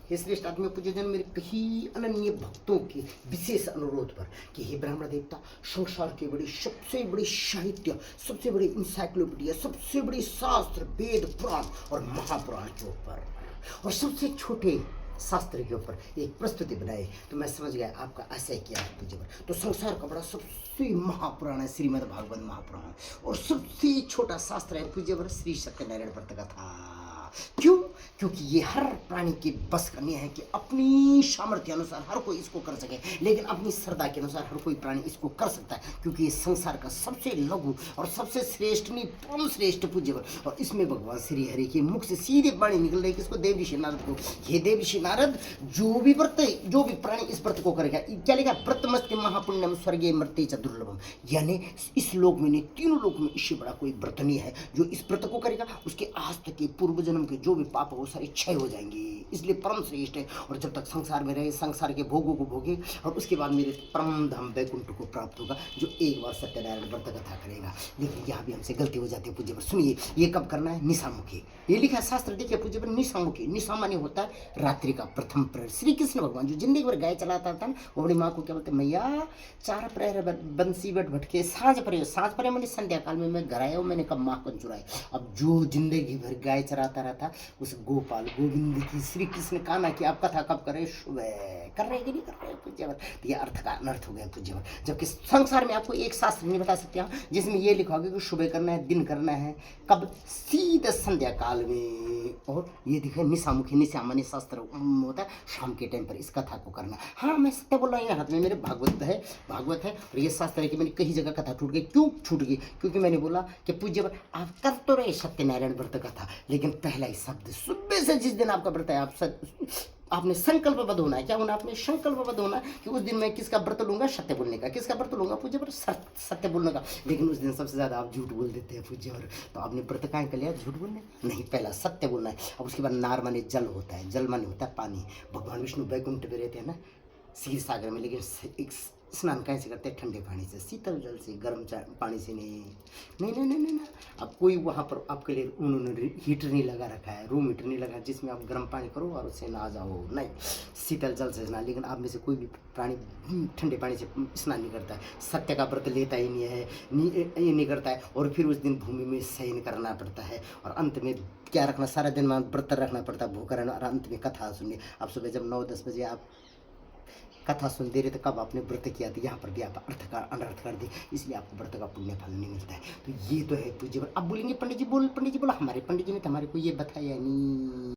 हे श्रेष्ठ आत्मा पूज्यजन, मेरे कई अनन्य भक्तों के विशेष अनुरोध पर कि हे ब्राह्मण देवता, संसार के बड़े सबसे बड़े साहित्य, सबसे बड़े इंसाइक्लोपीडिया, सबसे बड़े शास्त्र, वेद, पुराण और महापुराण के ऊपर और सबसे छोटे शास्त्र के ऊपर एक प्रस्तुति बनाई। तो मैं समझ गया आपका आशय क्या है पूज्यवर। तो संसार का बड़ा सबसे महापुराण है श्रीमद् भागवत महापुराण, और सबसे छोटा शास्त्र है पूज्यवर श्री सत्यनारायण व्रत कथा। क्यों? क्योंकि ये हर प्राणी के बस का नहीं है कि अपनी सामर्थ्य अनुसार हर कोई इसको कर सके, लेकिन अपनी श्रद्धा के अनुसार हर कोई प्राणी इसको कर सकता है, क्योंकि ये संसार का सबसे लघु और सबसे श्रेष्ठ नहीं परम श्रेष्ठ पूज्यवर। और इसमें भगवान श्री हरि के मुख से सीधे वाणी निकल रही, किसको? देव ऋषि नारद को। हे देव ऋषि नारद, जो भी प्राणी इस व्रत को करेगा, क्या लिखा? व्रतमस्ति महापुण्यम स्वर्गीय मर्त्य च दुर्लभम, यानी इस लोक में नहीं, तीनों लोक में इससे बड़ा कोई व्रत नहीं है। जो इस व्रत को करेगा उसके आज तक के पूर्व जन्म के जो भी पाप हो सारे क्षय हो जाएंगे, इसलिए परम श्रेष्ठ है। और जब तक संसार में रहे, संसार के भोगों को भोगे, और उसके बाद मेरे परम धाम वैकुंठ को प्राप्त होगा, जो एक बार सत्यनारायण व्रत कथा करेगा। लेकिन यहाँ भी हमसे गलती हो जाती है पूज्य पर। सुनिए, ये कब करना है? निशामुखी। ये लिखा है शास्त्र, देखिए पूज्य पर, निशामुखी। निशा माने होता है रात्रि का प्रथम प्रहर। श्री कृष्ण भगवान जो जिंदगी भर गाय चलाता था ना, वो अपनी माँ को क्या बोलते? मैया, 4 प्रहर बंसी बट भटके साँझ परे मैंने संध्या काल में मैं घर आया हूँ, मैंने कब माखन चुराए। अब जो जिंदगी भर गाय चराता रहता, उस गोपाल गोविंद की, श्री कृष्ण कान्हा की आप कथा कब करे? सुबह। कर रहे कि नहीं कर रहे पूज्यवर? तो ये अर्थ का अनर्थ हो गया पूज्यवर। जबकि संसार में आपको एक शास्त्र नहीं बता सकते हैं जिसमें ये लिखा होगा कि सुबह करना है, दिन करना है, कब? सीधे संध्या काल में। और ये दिखे निशामुखी, निशामानी शास्त्र होता है शाम के टाइम पर इस कथा को करना। हाँ, मैं सत्य बोल रहा हूँ, हाथ में मेरे भागवत है और ये शास्त्र है कि मैंने कई जगह कथा छूट गई। क्यों छूट गई? क्योंकि मैंने बोला कि पूज्यवर आप कर तो रहे सत्यनारायण व्रत कथा, लेकिन पहला ही शब्द सुबह से जिस दिन आपका व्रत है, आपने संकल्पबद्ध होना है। क्या होना? आपने संकल्पबद्ध होना कि उस दिन मैं किसका व्रत लूंगा? सत्य बोलने का। किसका व्रत लूंगा पूज्य पर? सत्य बोलने का। लेकिन उस दिन सबसे ज्यादा आप झूठ बोल देते हैं पूज्य पर। तो आपने व्रत काहे कर लिया? झूठ बोलने नहीं, पहला सत्य बोलना है। अब उसके बाद नार माने जल होता है, जल माने होता है पानी। भगवान विष्णु वैकुंठ में रहते हैं ना, क्षीर सागर में, लेकिन एक स्नान कैसे करते हैं? ठंडे पानी से, शीतल जल से, गर्म पानी से नहीं। नहीं नहीं नहीं नहीं। अब कोई वहाँ पर आपके लिए उन्होंने हीटर नहीं लगा रखा है, रूम हीटर नहीं लगा जिसमें आप गर्म पानी करो और उससे नहा जाओ, नहीं, शीतल जल से स्नान। लेकिन आप में से कोई भी प्राणी ठंडे पानी से स्नान नहीं करता है, सत्य का व्रत लेता ही नहीं है, ये नहीं करता है। और फिर उस दिन भूमि में शयन करना पड़ता है, और अंत में क्या रखना? सारा दिन व्रत रखना पड़ता है, भूखा रहना, और अंत में कथा सुनिए। अब सुबह जब 9-10 बजे आप कथा सुनते रहे, तो कब आपने व्रत किया? था यहाँ पर भी आप अर्थ का अनर्थ कर दी, इसलिए आपको व्रत का पुण्य फल नहीं मिलता है। तो ये तो है पूज्य। अब बोलेंगे पंडित जी बोला हमारे पंडित जी ने तो हमारे को ये बताया नहीं।